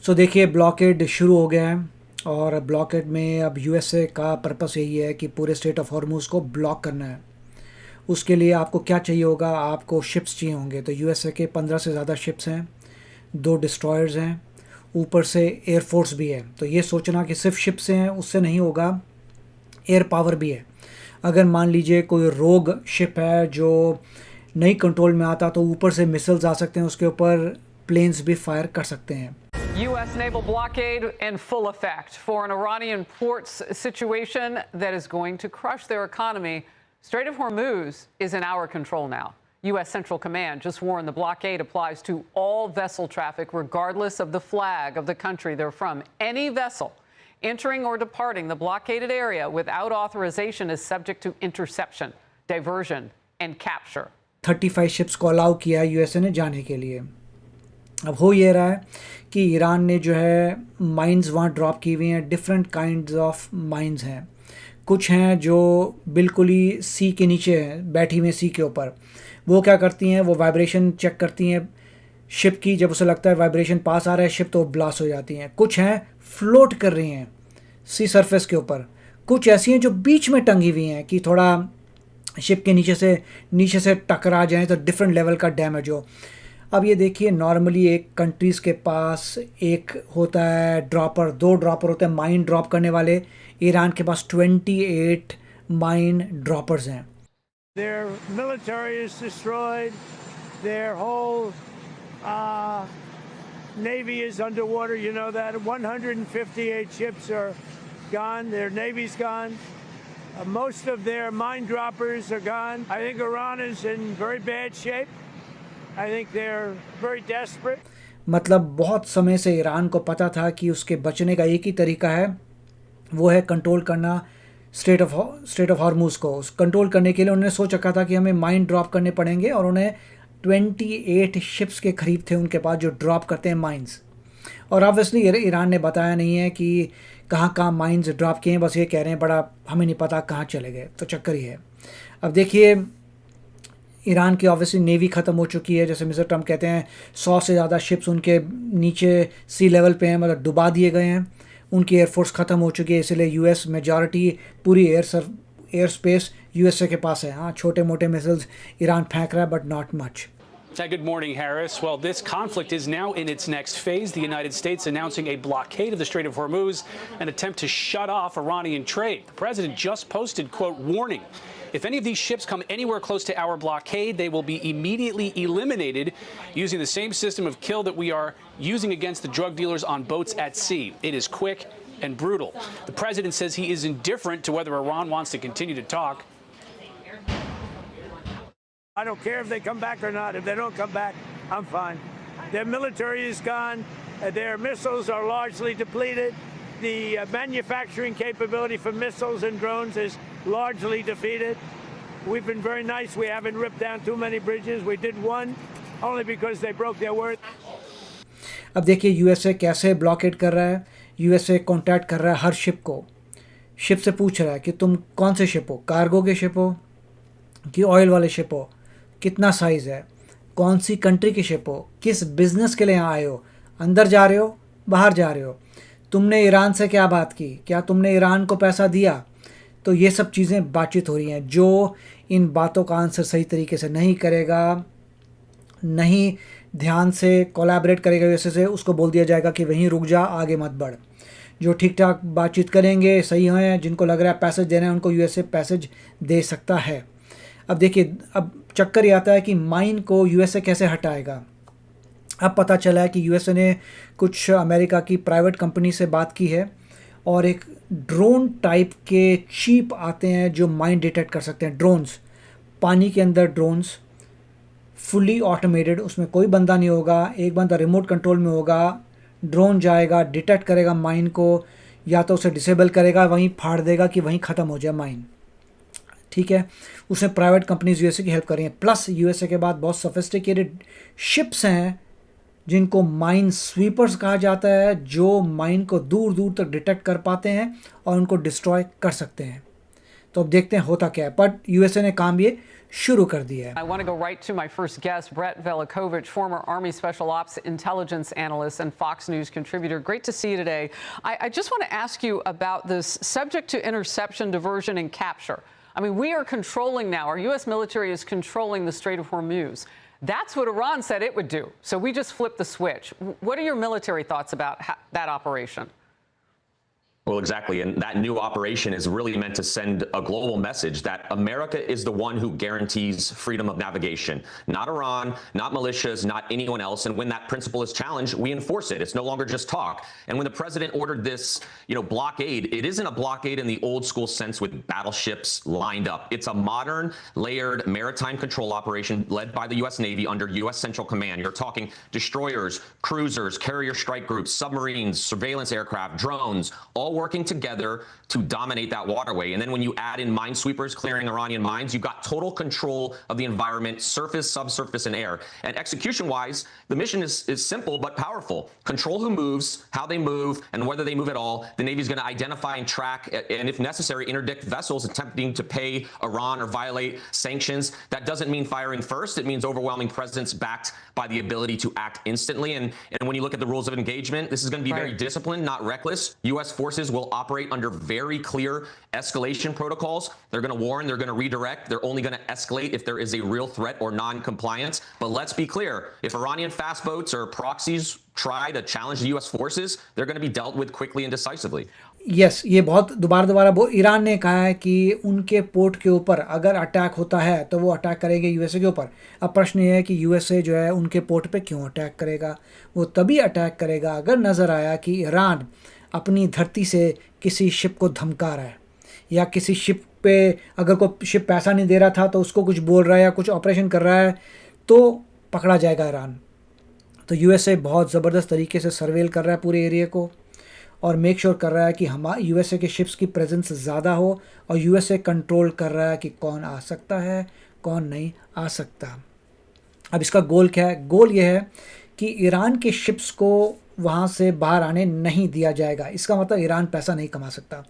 सो देखिए ब्लॉकेड शुरू हो गया है और ब्लॉकेड में अब यूएसए का पर्पस यही है कि पूरे स्ट्रेट ऑफ हॉर्मुज़ को ब्लॉक करना है। उसके लिए आपको क्या चाहिए होगा, आपको शिप्स चाहिए होंगे। तो यूएसए के 15 से ज़्यादा शिप्स हैं, 2 डिस्ट्रॉयर्स हैं, ऊपर से एयरफोर्स भी है। तो ये सोचना कि सिर्फ शिप से हैं उससे नहीं होगा, एयर पावर भी है। अगर मान लीजिए कोई रोग शिप है जो नहीं कंट्रोल में आता तो ऊपर से मिसाइल्स आ सकते हैं, उसके ऊपर प्लेन्स भी फायर कर सकते हैं। U.S. naval blockade in full effect for an Iranian ports situation that is going to crush their economy. Strait of Hormuz is in our control now. U.S. Central Command just warned the blockade applies to all vessel traffic, regardless of the flag of the country they're from. Any vessel entering or departing the blockaded area without authorization is subject to interception, diversion, and capture. 35 ships को allow किया है USA ने जाने के लिए। अब हो ये रहा है कि ईरान ने जो है माइंस वहाँ ड्रॉप की हुई हैं। डिफरेंट काइंड्स ऑफ माइंस हैं। कुछ हैं जो बिल्कुल ही सी के नीचे हैं, बैठी हुई सी के ऊपर। वो क्या करती हैं, वो वाइब्रेशन चेक करती हैं शिप की। जब उसे लगता है वाइब्रेशन पास आ रहा है शिप, तो ब्लास्ट हो जाती हैं। कुछ हैं फ्लोट कर रही हैं सी सरफेस के ऊपर। कुछ ऐसी हैं जो बीच में टंगी हुई हैं कि थोड़ा शिप के नीचे से टकरा जाएं तो डिफरेंट लेवल का डैमेज हो। अब ये देखिए, नॉर्मली एक कंट्रीज़ के पास एक होता है ड्रॉपर, 2 ड्रॉपर होते हैं माइन ड्रॉप करने वाले। ईरान के पास 28 माइन ड्रॉपर्स हैं। Their military is destroyed. Their whole navy is underwater. You know that 158 ships are gone. Their navy's gone. Most of their mine droppers are gone. I think Iran is in very bad shape. I think they're very desperate. मतलब बहुत समय से Iran को पता था कि उसके बचने का एक ही तरीका है, वो है कंट्रोल करना स्ट्रेट ऑफ हॉर्मुज़ को। उस कंट्रोल करने के लिए उन्होंने सोच रखा था कि हमें माइन ड्रॉप करने पड़ेंगे, और उन्हें 28 शिप्स के करीब थे उनके पास जो ड्रॉप करते हैं माइंस। और ऑब्वियसली ईरान ने बताया नहीं है कि कहाँ कहाँ माइंस ड्रॉप किए हैं, बस ये कह रहे हैं बड़ा हमें नहीं पता कहाँ चले गए। तो चक्कर ही है। अब देखिए, ईरान की ऑब्वियसली नेवी ख़त्म हो चुकी है। जैसे मिस्टर ट्रम्प कहते हैं 100 से ज़्यादा शिप्स उनके नीचे सी लेवल पे हैं, मतलब डुबा दिए गए हैं। उनकी एयरफोर्स ख़त्म हो चुकी है, इसलिए यूएस मेजॉरिटी पूरी एयर स्पेस यूएसए के पास है। हाँ, छोटे मोटे मिसाइल्स ईरान फेंक रहा है, but not much. Good morning, Harris. Well, this conflict is now in its next phase. The United States announcing a blockade of the Strait of Hormuz, an attempt to shut off Iranian trade. The president just posted, quote, warning. If any of these ships come anywhere close to our blockade, they will be immediately eliminated using the same system of kill that we are using against the drug dealers on boats at sea. It is quick and brutal. The president says he is indifferent to whether Iran wants to continue to talk. I don't care if they come back or not. If they don't come back, I'm fine. Their military is gone. Their missiles are largely depleted. The manufacturing capability for missiles and drones is largely defeated. We've been very nice. We haven't ripped down too many bridges. We did one only because they broke their word. अब देखिए USA कैसे blockade कर रहा है। USA contact कर रहा है हर ship को। शिप से पूछ रहा है कि तुम कौन से शिप हो, कार्गो के शिप हो कि ऑयल वाले शिप हो, कितना साइज़ है, कौन सी कंट्री की शिप हो, किस बिज़नेस के लिए यहाँ आए हो, अंदर जा रहे हो, बाहर जा रहे हो, तुमने ईरान से क्या बात की, क्या तुमने ईरान को पैसा दिया। तो ये सब चीज़ें बातचीत हो रही हैं। जो इन बातों का आंसर सही तरीके से नहीं करेगा, नहीं ध्यान से कोलैबोरेट करेगा यूएसए से, उसको बोल दिया जाएगा कि वहीं रुक जा, आगे मत बढ़। जो ठीक ठाक बातचीत करेंगे, सही हैं, जिनको लग रहा है पैसेज देना है, उनको यूएसए पैसेज दे सकता है। अब देखिए, अब चक्कर ये आता है कि माइन को यूएसए कैसे हटाएगा। अब पता चला है कि यूएसए ने कुछ अमेरिका की प्राइवेट कंपनी से बात की है, और एक ड्रोन टाइप के चीप आते हैं जो माइन डिटेक्ट कर सकते हैं। ड्रोन्स, पानी के अंदर ड्रोन्स, फुली ऑटोमेटेड, उसमें कोई बंदा नहीं होगा, एक बंदा रिमोट कंट्रोल में होगा। ड्रोन जाएगा, डिटेक्ट करेगा माइन को, या तो उसे डिसेबल करेगा, वहीं फाड़ देगा कि वहीं ख़त्म हो जाए माइन। ठीक है, उसमें प्राइवेट कंपनीज यूएसए की हेल्प कर रही हैं। प्लस यूएसए के बाद बहुत सोफिस्टिकेटेड शिप्स हैं जिनको माइन स्वीपर्स कहा जाता है, जो माइन को दूर दूर तक डिटेक्ट कर पाते हैं और उनको डिस्ट्रॉय कर सकते हैं। तो अब देखते हैं होता क्या है। बट यूएसए ने काम ये शुरू कर दिया है। I want to go right to my first guest, Brett Velikovich, former Army Special Ops intelligence analyst and Fox News contributor. Great to see you today. I just want to ask you about this subject to interception, diversion, and capture. I mean, we are controlling now, our U.S. military is controlling the Strait of Hormuz. That's what Iran said it would do. So we just flipped the switch. What are your military thoughts about that operation? Well, exactly. And that new operation is really meant to send a global message that America is the one who guarantees freedom of navigation, not Iran, not militias, not anyone else. And when that principle is challenged, we enforce it. It's no longer just talk. And when the president ordered this, blockade, it isn't a blockade in the old school sense with battleships lined up. It's a modern, layered maritime control operation led by the U.S. Navy under U.S. Central Command. You're talking destroyers, cruisers, carrier strike groups, submarines, surveillance aircraft, drones, all working together to dominate that waterway. And then when you add in minesweepers clearing Iranian mines, you've got total control of the environment, surface, subsurface, and air. And execution-wise, the mission is simple but powerful. Control who moves, how they move, and whether they move at all. The Navy's going to identify and track, and if necessary, interdict vessels attempting to pay Iran or violate sanctions. That doesn't mean firing first. It means overwhelming presence backed by the ability to act instantly. And when you look at the rules of engagement, this is going to be very disciplined, not reckless. U.S. forces will operate under very clear escalation protocols. They're going to warn, they're going to redirect. They're only going to escalate if there is a real threat or non-compliance. But let's be clear, if Iranian fast boats or proxies try to challenge the U.S. forces, they're going to be dealt with quickly and decisively. Yes, ये बहुत दोबारा Iran ने कहा है कि उनके port के ऊपर अगर अटैक होता है तो वो अटैक करेंगे यूएसए के ऊपर। अब प्रश्न ये है कि यूएसए जो है उनके पोर्ट पे क्यों अटैक करेगा। वो तभी अटैक करेगा अगर नज़र आया कि ईरान अपनी धरती से किसी शिप को धमका रहा है, या किसी शिप पे अगर कोई शिप पैसा नहीं दे रहा था तो उसको कुछ बोल रहा है या कुछ ऑपरेशन कर रहा है तो पकड़ा जाएगा ईरान। तो यूएसए बहुत ज़बरदस्त तरीके से सर्वेल कर रहा है पूरे एरिया को और मेक श्योर कर रहा है कि हमारे यूएसए के शिप्स की प्रेजेंस ज़्यादा हो, और यूएसए कंट्रोल कर रहा है कि कौन आ सकता है कौन नहीं आ सकता। अब इसका गोल क्या है? गोल ये है कि ईरान के शिप्स को वहाँ से बाहर आने नहीं दिया जाएगा। इसका मतलब ईरान पैसा नहीं कमा सकता।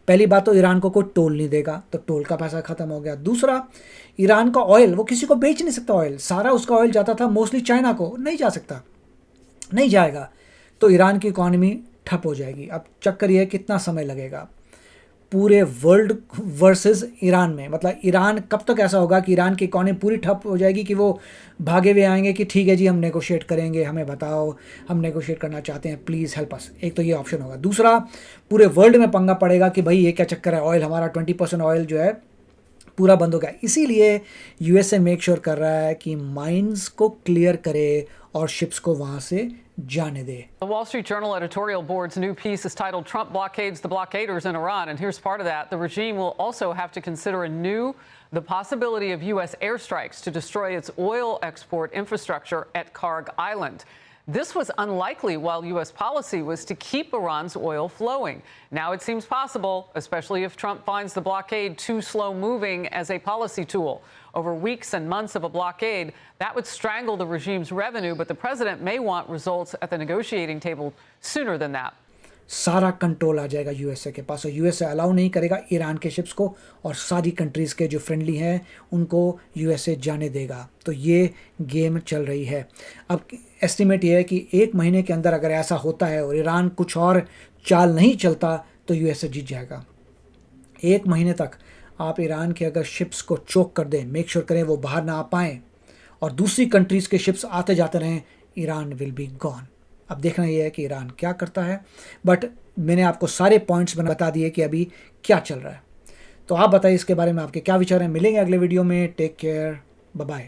पहली बात तो ईरान को कोई टोल नहीं देगा, तो टोल का पैसा ख़त्म हो गया। दूसरा, ईरान का ऑयल वो किसी को बेच नहीं सकता। ऑयल सारा उसका ऑयल जाता था मोस्टली चाइना को, नहीं जा सकता, नहीं जाएगा। तो ईरान की इकॉनमी ठप हो जाएगी। अब चक्कर ये कितना समय लगेगा पूरे वर्ल्ड वर्सेस ईरान में। मतलब ईरान कब तक ऐसा होगा कि ईरान की इकॉनमी पूरी ठप हो जाएगी कि वो भागे हुए आएंगे कि ठीक है जी हम नेगोशिएट करेंगे, हमें बताओ हम नेगोशिएट करना चाहते हैं, प्लीज़ हेल्प अस। एक तो ये ऑप्शन होगा। दूसरा, पूरे वर्ल्ड में पंगा पड़ेगा कि भाई ये क्या चक्कर है, ऑयल हमारा 20% ऑयल जो है पूरा बंद हो गया। इसीलिए यूएसए मेक श्योर कर रहा है कि माइंस को क्लियर करे और शिप्स को वहाँ से जाने दे। The Wall Street Journal editorial board's new piece is titled Trump Blockades the Blockaders in Iran, and here's part of that. The regime will also have to consider the possibility of U.S. airstrikes to destroy its oil export infrastructure at Karg Island. This was unlikely while U.S. policy was to keep Iran's oil flowing. Now it seems possible, especially if Trump finds the blockade too slow-moving as a policy tool. Over weeks and months of a blockade, that would strangle the regime's revenue, but the president may want results at the negotiating table sooner than that. सारा control आ जाएगा USA के पास, और USA allow नहीं करेगा Iran के ships को, और सारी कंट्रीज़ के जो फ्रेंडली हैं उनको यूएसए जाने देगा। तो ये गेम चल रही है। अब एस्टिमेट ये है कि 1 महीने के अंदर अगर ऐसा होता है और ईरान कुछ और चाल नहीं चलता तो यूएसए जीत जाएगा। 1 महीने तक आप ईरान के अगर शिप्स को चोक कर दें, मेक श्योर करें वो बाहर ना आ पाएँ, और दूसरी कंट्रीज़ के शिप्स आते जाते रहें, ईरान विल बी गॉन। अब देखना ये है कि ईरान क्या करता है, बट मैंने आपको सारे पॉइंट्स बता दिए कि अभी क्या चल रहा है। तो आप बताइए इसके बारे में आपके क्या विचार हैं। मिलेंगे अगले वीडियो में। Take care, bye bye.